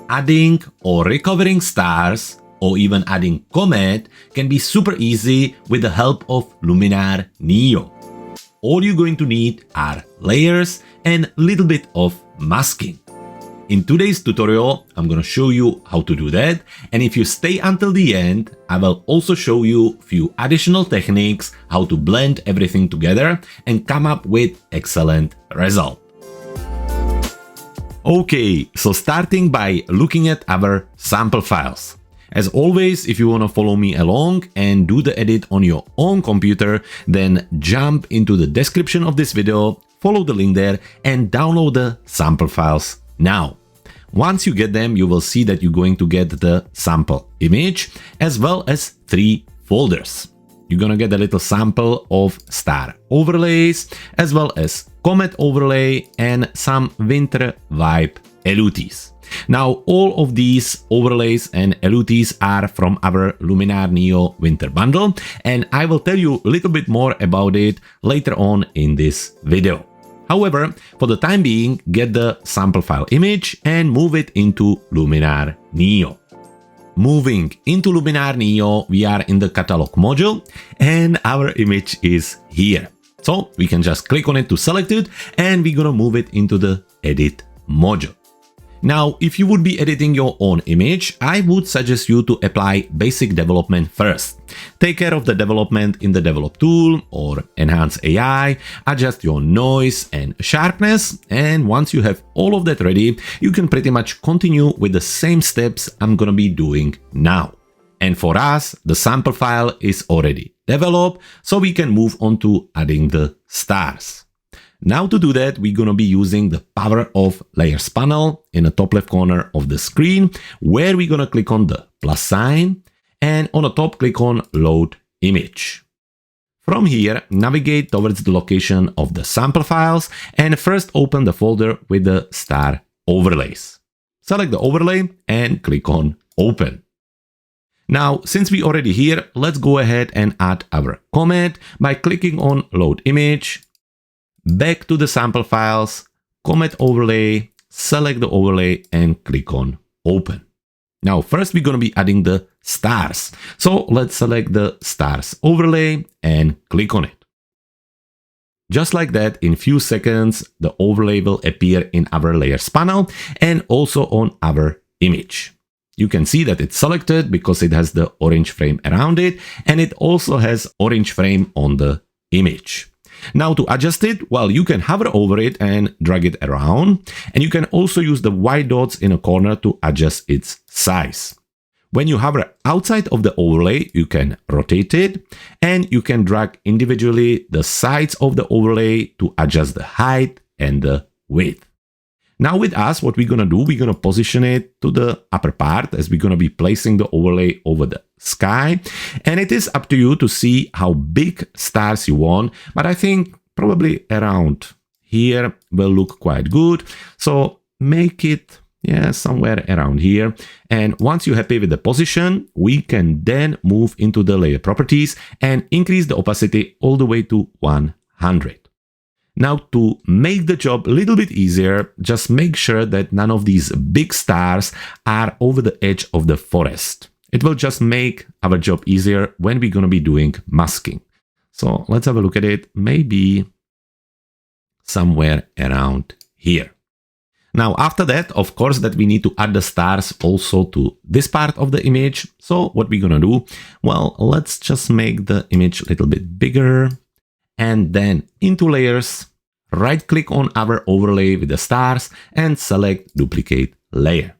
Adding or recovering stars or even adding comet can be super easy with the help of Luminar NEO. All you're going to need are layers and a little bit of masking. In today's tutorial, I'm gonna show you how to do that, and if you stay until the end, I will also show you a few additional techniques how to blend everything together and come up with excellent result. Okay, so starting by looking at our sample files. As always, if you want to follow me along and do the edit on your own computer, then jump into the description of this video, follow the link there and download the sample files now. Once you get them, you will see that you're going to get the sample image as well as 3 folders. You're gonna get a little sample of star overlays as well as comet overlay and some winter vibe LUTs. Now all of these overlays and LUTs are from our Luminar NEO winter bundle, and I will tell you a little bit more about it later on in this video. However, for the time being, get the sample file image and move it into Luminar NEO. Moving into Luminar NEO, we are in the catalog module and our image is here. So we can just click on it to select it and we're gonna move it into the edit module. Now, if you would be editing your own image, I would suggest you to apply basic development first. Take care of the development in the develop tool or enhance AI, adjust your noise and sharpness, and once you have all of that ready, you can pretty much continue with the same steps I'm gonna be doing now. And for us, the sample file is already developed, so we can move on to adding the stars. Now to do that, we're gonna be using the power of layers panel in the top left corner of the screen, where we're gonna click on the plus sign and on the top click on load image. From here, navigate towards the location of the sample files and first open the folder with the star overlays. Select the overlay and click on open. Now, since we're already here, let's go ahead and add our comet by clicking on load image. Back to the sample files, comet overlay, select the overlay and click on open. Now first we're going to be adding the stars. So let's select the stars overlay and click on it. Just like that, in few seconds, the overlay will appear in our layers panel and also on our image. You can see that it's selected because it has the orange frame around it and it also has orange frame on the image. Now to adjust it, well, you can hover over it and drag it around, and you can also use the white dots in a corner to adjust its size. When you hover outside of the overlay, you can rotate it, and you can drag individually the sides of the overlay to adjust the height and the width. Now with us, what we're gonna do, we're gonna position it to the upper part as we're gonna be placing the overlay over the sky. And it is up to you to see how big stars you want, but I think probably around here will look quite good. So make it, somewhere around here. And once you're happy with the position, we can then move into the layer properties and increase the opacity all the way to 100. Now to make the job a little bit easier, just make sure that none of these big stars are over the edge of the forest. It will just make our job easier when we're going to be doing masking. So let's have a look at it, maybe somewhere around here. Now after that, of course, that we need to add the stars also to this part of the image. So what we're going to do, well, let's just make the image a little bit bigger. And then into layers, right click on our overlay with the stars and select duplicate layer.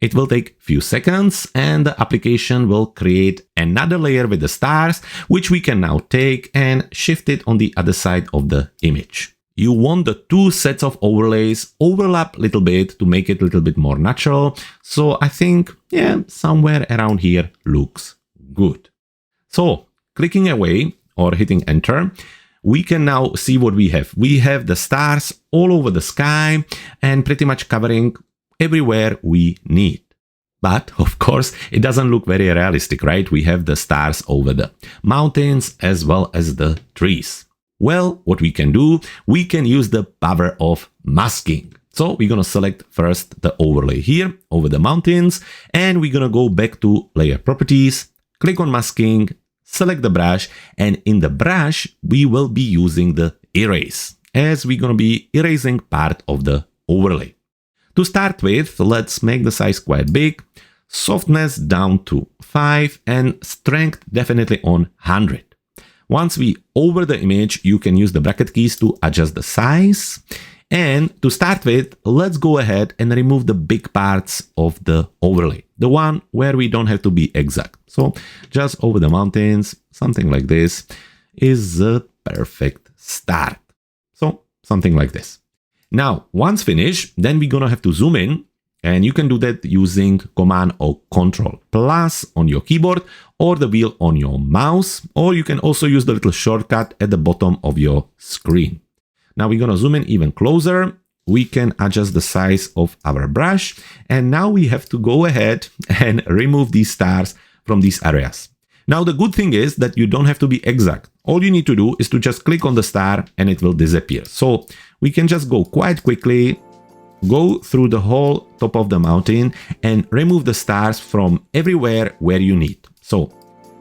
It will take a few seconds and the application will create another layer with the stars, which we can now take and shift it on the other side of the image. You want the two sets of overlays overlap a little bit to make it a little bit more natural. So I think, somewhere around here looks good. So clicking away, or hitting enter, we can now see what we have. We have the stars all over the sky and pretty much covering everywhere we need. But of course, it doesn't look very realistic, right? We have the stars over the mountains as well as the trees. Well, what we can do, we can use the power of masking. So we're going to select first the overlay here over the mountains, and we're going to go back to layer properties, click on masking, select the brush, and in the brush, we will be using the erase, as we're going to be erasing part of the overlay. To start with, let's make the size quite big, softness down to 5, and strength definitely on 100. Once we over the image, you can use the bracket keys to adjust the size. And to start with, let's go ahead and remove the big parts of the overlay, the one where we don't have to be exact. So just over the mountains, something like this is a perfect start. So something like this. Now, once finished, then we're gonna have to zoom in, and you can do that using Command or Control plus on your keyboard or the wheel on your mouse, or you can also use the little shortcut at the bottom of your screen. Now we're going to zoom in even closer. We can adjust the size of our brush. And now we have to go ahead and remove these stars from these areas. Now the good thing is that you don't have to be exact. All you need to do is to just click on the star and it will disappear. So we can just go quite quickly, go through the whole top of the mountain and remove the stars from everywhere where you need. So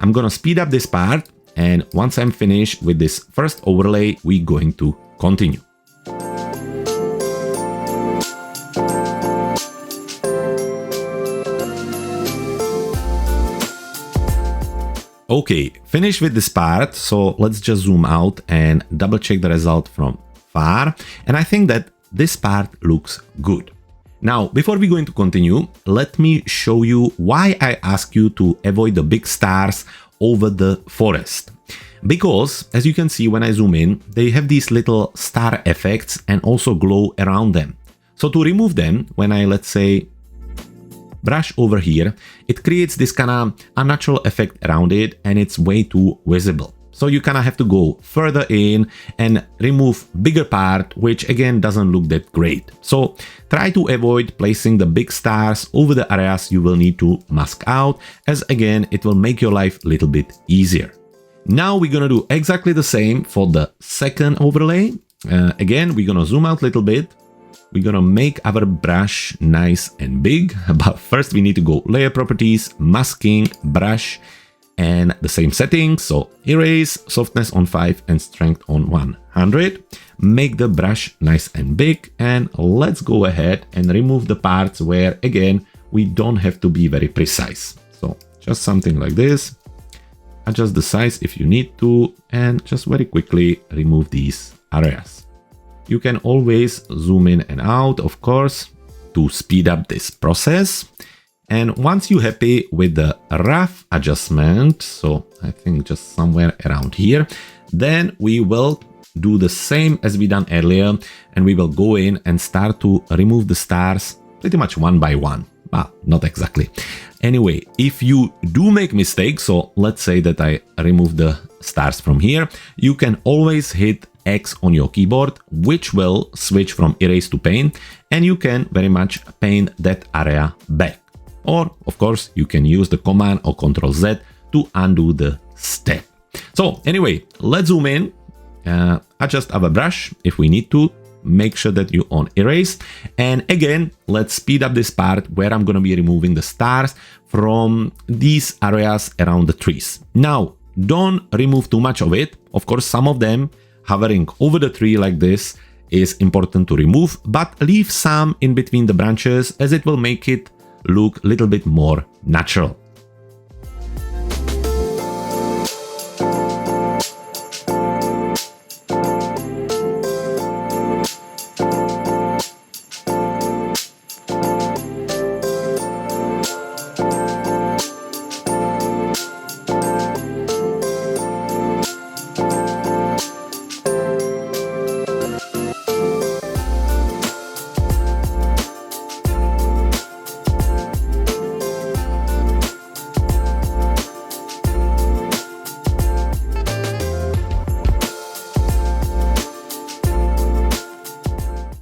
I'm going to speed up this part. And once I'm finished with this first overlay, we're going to continue. Okay, finished with this part, so let's just zoom out and double check the result from far. And I think that this part looks good. Now, before we going to continue, let me show you why I ask you to avoid the big stars over the forest. Because, as you can see when I zoom in, they have these little star effects and also glow around them. So to remove them, when I, let's say, brush over here, it creates this kind of unnatural effect around it and it's way too visible. So you kind of have to go further in and remove bigger part, which again doesn't look that great. So try to avoid placing the big stars over the areas you will need to mask out, as again, it will make your life a little bit easier. Now we're gonna do exactly the same for the second overlay. Again, we're gonna zoom out a little bit. We're gonna make our brush nice and big, but first we need to go layer properties, masking, brush, and the same settings. So erase, softness on 5 and strength on 100. Make the brush nice and big, and let's go ahead and remove the parts where again we don't have to be very precise. So just something like this. Adjust the size if you need to, and just very quickly remove these areas. You can always zoom in and out, of course, to speed up this process. And once you're happy with the rough adjustment, so I think just somewhere around here, then we will do the same as we done earlier, and we will go in and start to remove the stars pretty much one by one. Well, not exactly. Anyway, if you do make mistakes, so let's say that I remove the stars from here, you can always hit X on your keyboard, which will switch from erase to paint, and you can very much paint that area back. Or, of course, you can use the Command or Control Z to undo the step. So anyway, let's zoom in, adjust our brush if we need to, make sure that you on erase. And again, let's speed up this part where I'm going to be removing the stars from these areas around the trees. Now, don't remove too much of it. Of course, some of them hovering over the tree like this is important to remove, but leave some in between the branches as it will make it look a little bit more natural.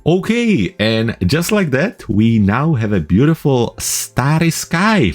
Okay, and just like that, we now have a beautiful starry sky.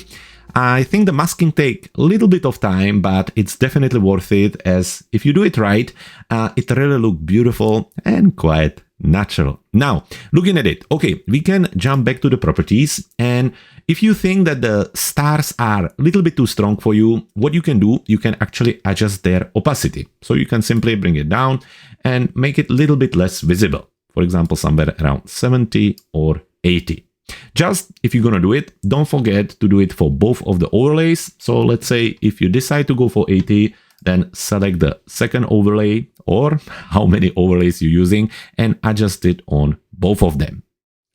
I think the masking take a little bit of time, but it's definitely worth it, as if you do it right, it really looks beautiful and quite natural. Now, looking at it, okay, we can jump back to the properties, and if you think that the stars are a little bit too strong for you, what you can do, you can actually adjust their opacity. So you can simply bring it down and make it a little bit less visible. For example, somewhere around 70 or 80. Just if you're gonna do it, don't forget to do it for both of the overlays. So let's say if you decide to go for 80, then select the second overlay or how many overlays you're using and adjust it on both of them.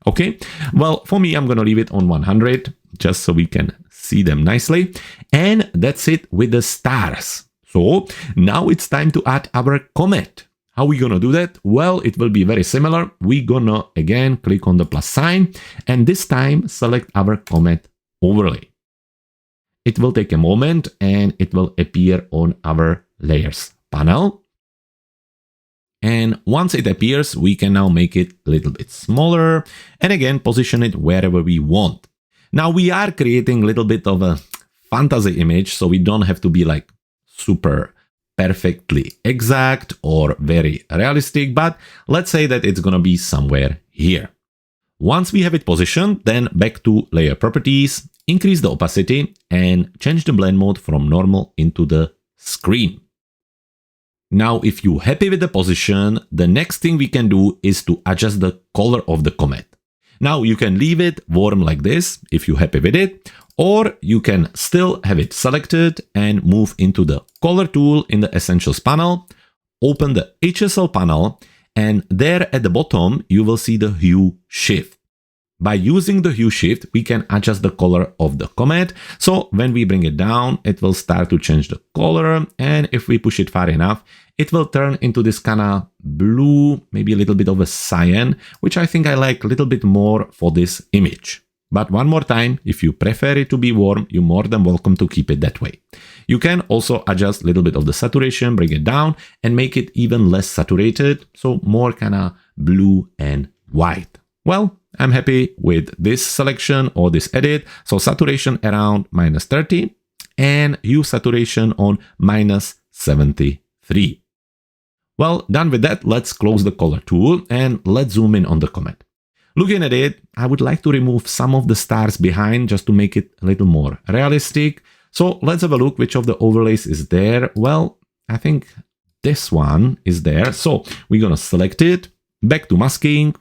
Okay, well, for me, I'm gonna leave it on 100 just so we can see them nicely. And that's it with the stars. So now it's time to add our comet. How are we gonna do that? Well, it will be very similar. We're gonna again click on the plus sign and this time select our comet overlay. It will take a moment and it will appear on our layers panel. And once it appears, we can now make it a little bit smaller and again position it wherever we want. Now we are creating a little bit of a fantasy image, so we don't have to be like super perfectly exact or very realistic, but let's say that it's gonna be somewhere here. Once we have it positioned, then back to layer properties, increase the opacity and change the blend mode from normal into the screen. Now, if you're happy with the position, the next thing we can do is to adjust the color of the comet. Now you can leave it warm like this if you're happy with it, or you can still have it selected and move into the color tool in the Essentials panel, open the HSL panel, and there at the bottom, you will see the hue shift. By using the hue shift, we can adjust the color of the comet. So when we bring it down, it will start to change the color. And if we push it far enough, it will turn into this kind of blue, maybe a little bit of a cyan, which I think I like a little bit more for this image. But one more time, if you prefer it to be warm, you're more than welcome to keep it that way. You can also adjust a little bit of the saturation, bring it down and make it even less saturated. So more kind of blue and white. Well, I'm happy with this selection or this edit. So saturation around -30 and hue saturation on -73. Well, done with that, let's close the color tool and let's zoom in on the comet. Looking at it, I would like to remove some of the stars behind just to make it a little more realistic. So let's have a look which of the overlays is there. Well, I think this one is there. So we're gonna select it, back to masking,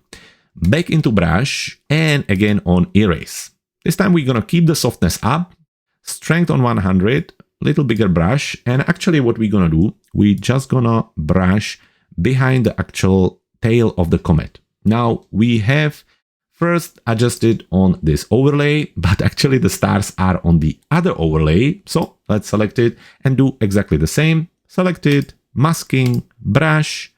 back into brush, and again on erase. This time we're gonna keep the softness up, strength on 100, little bigger brush, and actually what we're gonna do, we're just gonna brush behind the actual tail of the comet. Now we have first adjusted on this overlay, but actually the stars are on the other overlay. So let's select it and do exactly the same. Select it, masking, brush,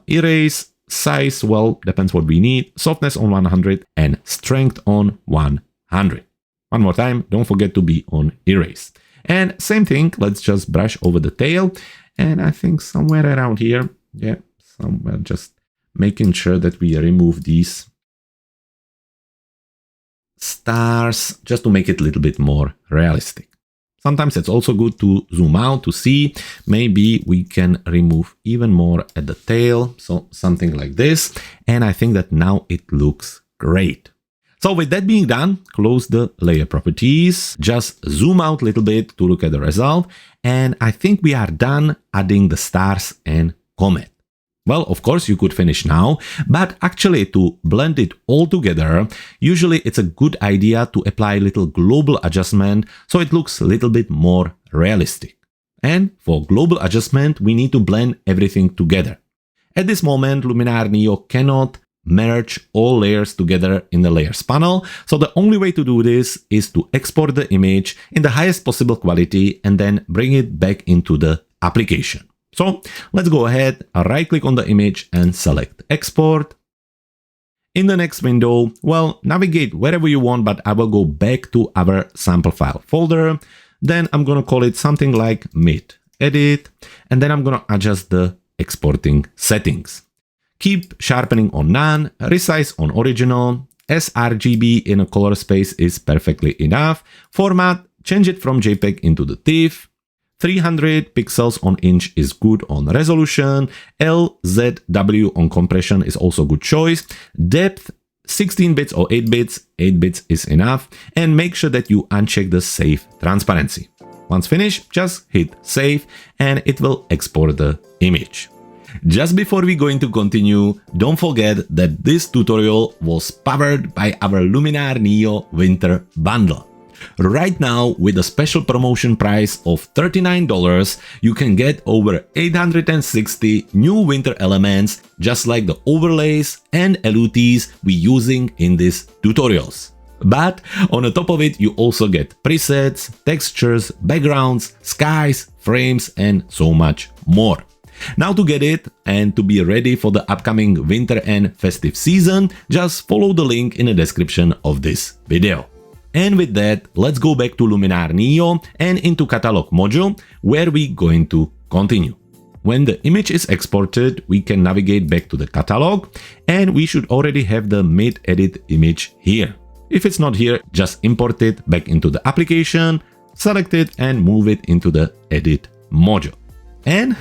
erase, size, well, depends what we need, softness on 100 and strength on 100. One more time, don't forget to be on erase. And same thing, let's just brush over the tail. And I think somewhere around here, yeah, somewhere just making sure that we remove these stars just to make it a little bit more realistic. Sometimes it's also good to zoom out to see, maybe we can remove even more at the tail, so something like this. And I think that now it looks great. So with that being done, close the layer properties, just zoom out a little bit to look at the result. And I think we are done adding the stars and comet. Well, of course, you could finish now, but actually to blend it all together, usually it's a good idea to apply a little global adjustment so it looks a little bit more realistic. And for global adjustment, we need to blend everything together. At this moment, Luminar NEO cannot merge all layers together in the layers panel, so the only way to do this is to export the image in the highest possible quality and then bring it back into the application. So let's go ahead, right click on the image and select export. In the next window, well, navigate wherever you want, but I will go back to our sample file folder. Then I'm going to call it something like mid edit, and then I'm going to adjust the exporting settings. Keep sharpening on none, resize on original, sRGB in a color space is perfectly enough. Format, change it from JPEG into the TIFF. 300 pixels on inch is good on resolution. LZW on compression is also a good choice. Depth 16 bits or 8 bits, 8 bits is enough. And make sure that you uncheck the save transparency. Once finished, just hit save and it will export the image. Just before we going to continue, don't forget that this tutorial was powered by our Luminar NEO Winter Bundle. Right now, with a special promotion price of $39, you can get over 860 new winter elements, just like the overlays and LUTs we using in these tutorials. But on the top of it, you also get presets, textures, backgrounds, skies, frames, and so much more. Now to get it and to be ready for the upcoming winter and festive season, just follow the link in the description of this video. And with that, let's go back to Luminar NEO and into catalog module, where we're going to continue. When the image is exported, we can navigate back to the catalog and we should already have the made edit image here. If it's not here, just import it back into the application, select it and move it into the edit module. And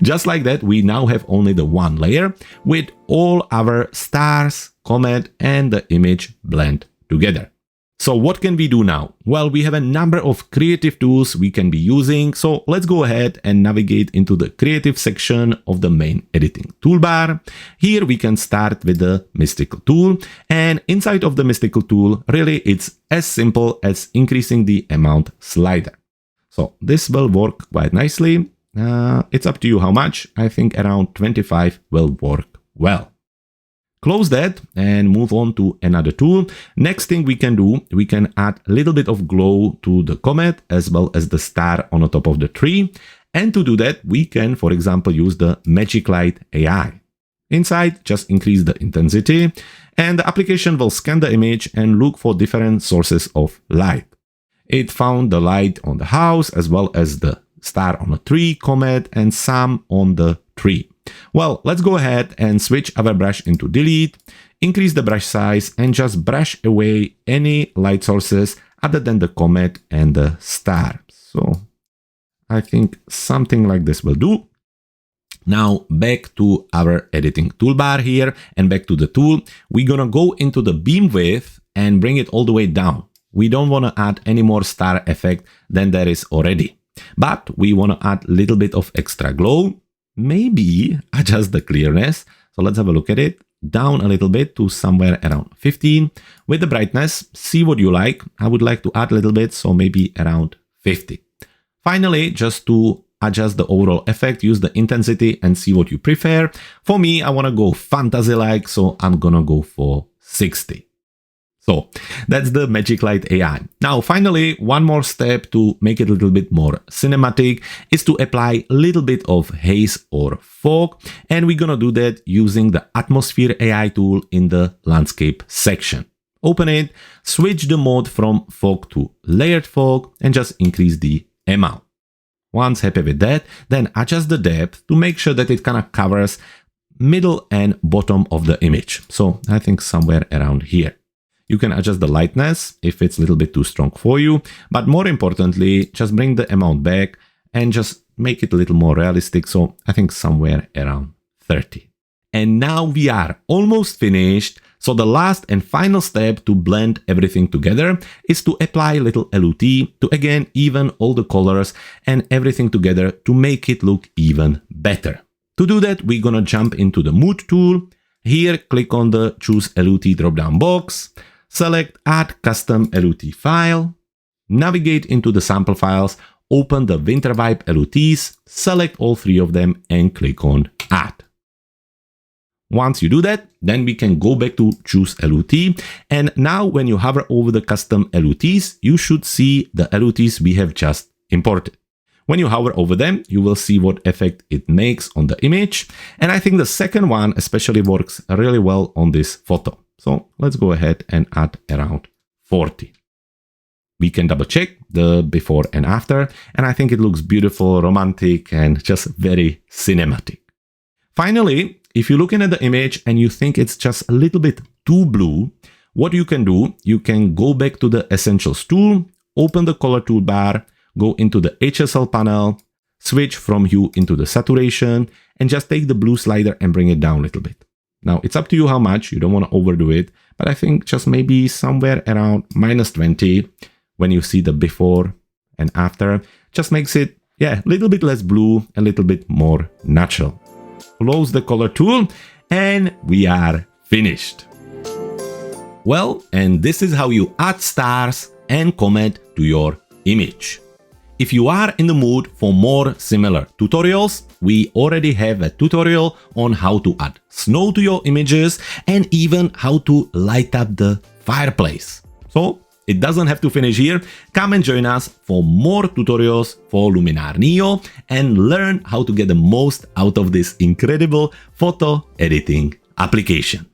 just like that, we now have only the one layer with all our stars, comet and the image blend together. So what can we do now? Well, we have a number of creative tools we can be using. So let's go ahead and navigate into the creative section of the main editing toolbar. Here we can start with the mystical tool. And inside of the mystical tool, really it's as simple as increasing the amount slider. So this will work quite nicely. It's up to you how much. I think around 25 will work well. Close that and move on to another tool. Next thing we can do, we can add a little bit of glow to the comet as well as the star on the top of the tree. And to do that, we can, for example, use the Magic Light AI. Inside, just increase the intensity and the application will scan the image and look for different sources of light. It found the light on the house as well as the star on a tree, comet, and some on the tree. Well, let's go ahead and switch our brush into delete, increase the brush size, and just brush away any light sources other than the comet and the star. So I think something like this will do. Now back to our editing toolbar here and back to the tool. We're gonna go into the beam width and bring it all the way down. We don't want to add any more star effect than there is already. But we want to add a little bit of extra glow, maybe adjust the clearness. So let's have a look at it. Down a little bit to somewhere around 15. With the brightness, see what you like. I would like to add a little bit, so maybe around 50. Finally, just to adjust the overall effect, use the intensity and see what you prefer. For me, I want to go fantasy-like, so I'm gonna go for 60. So that's the Magic Light AI. Now, finally, one more step to make it a little bit more cinematic is to apply a little bit of haze or fog. And we're gonna do that using the Atmosphere AI tool in the landscape section. Open it, switch the mode from fog to layered fog and just increase the amount. Once happy with that, then adjust the depth to make sure that it kind of covers middle and bottom of the image. So I think somewhere around here. You can adjust the lightness if it's a little bit too strong for you, but more importantly, just bring the amount back and just make it a little more realistic. So I think somewhere around 30. And now we are almost finished. So the last and final step to blend everything together is to apply a little LUT to again even all the colors and everything together to make it look even better. To do that, we're gonna jump into the Mood tool. Here, click on the Choose LUT drop-down box. Select Add Custom LUT File, navigate into the sample files, open the Winter Vibe LUTs, select all three of them and click on Add. Once you do that, then we can go back to Choose LUT. And now when you hover over the custom LUTs, you should see the LUTs we have just imported. When you hover over them, you will see what effect it makes on the image. And I think the second one especially works really well on this photo. So let's go ahead and add around 40. We can double check the before and after, and I think it looks beautiful, romantic, and just very cinematic. Finally, if you're looking at the image and you think it's just a little bit too blue, what you can do, you can go back to the Essentials tool, open the color toolbar, go into the HSL panel, switch from hue into the saturation, and just take the blue slider and bring it down a little bit. Now, it's up to you how much, you don't want to overdo it, but I think just maybe somewhere around -20 when you see the before and after, just makes it, a little bit less blue, a little bit more natural. Close the color tool, and we are finished. Well, and this is how you add stars and comet to your image. If you are in the mood for more similar tutorials, we already have a tutorial on how to add snow to your images and even how to light up the fireplace. So it doesn't have to finish here. Come and join us for more tutorials for Luminar NEO and learn how to get the most out of this incredible photo editing application.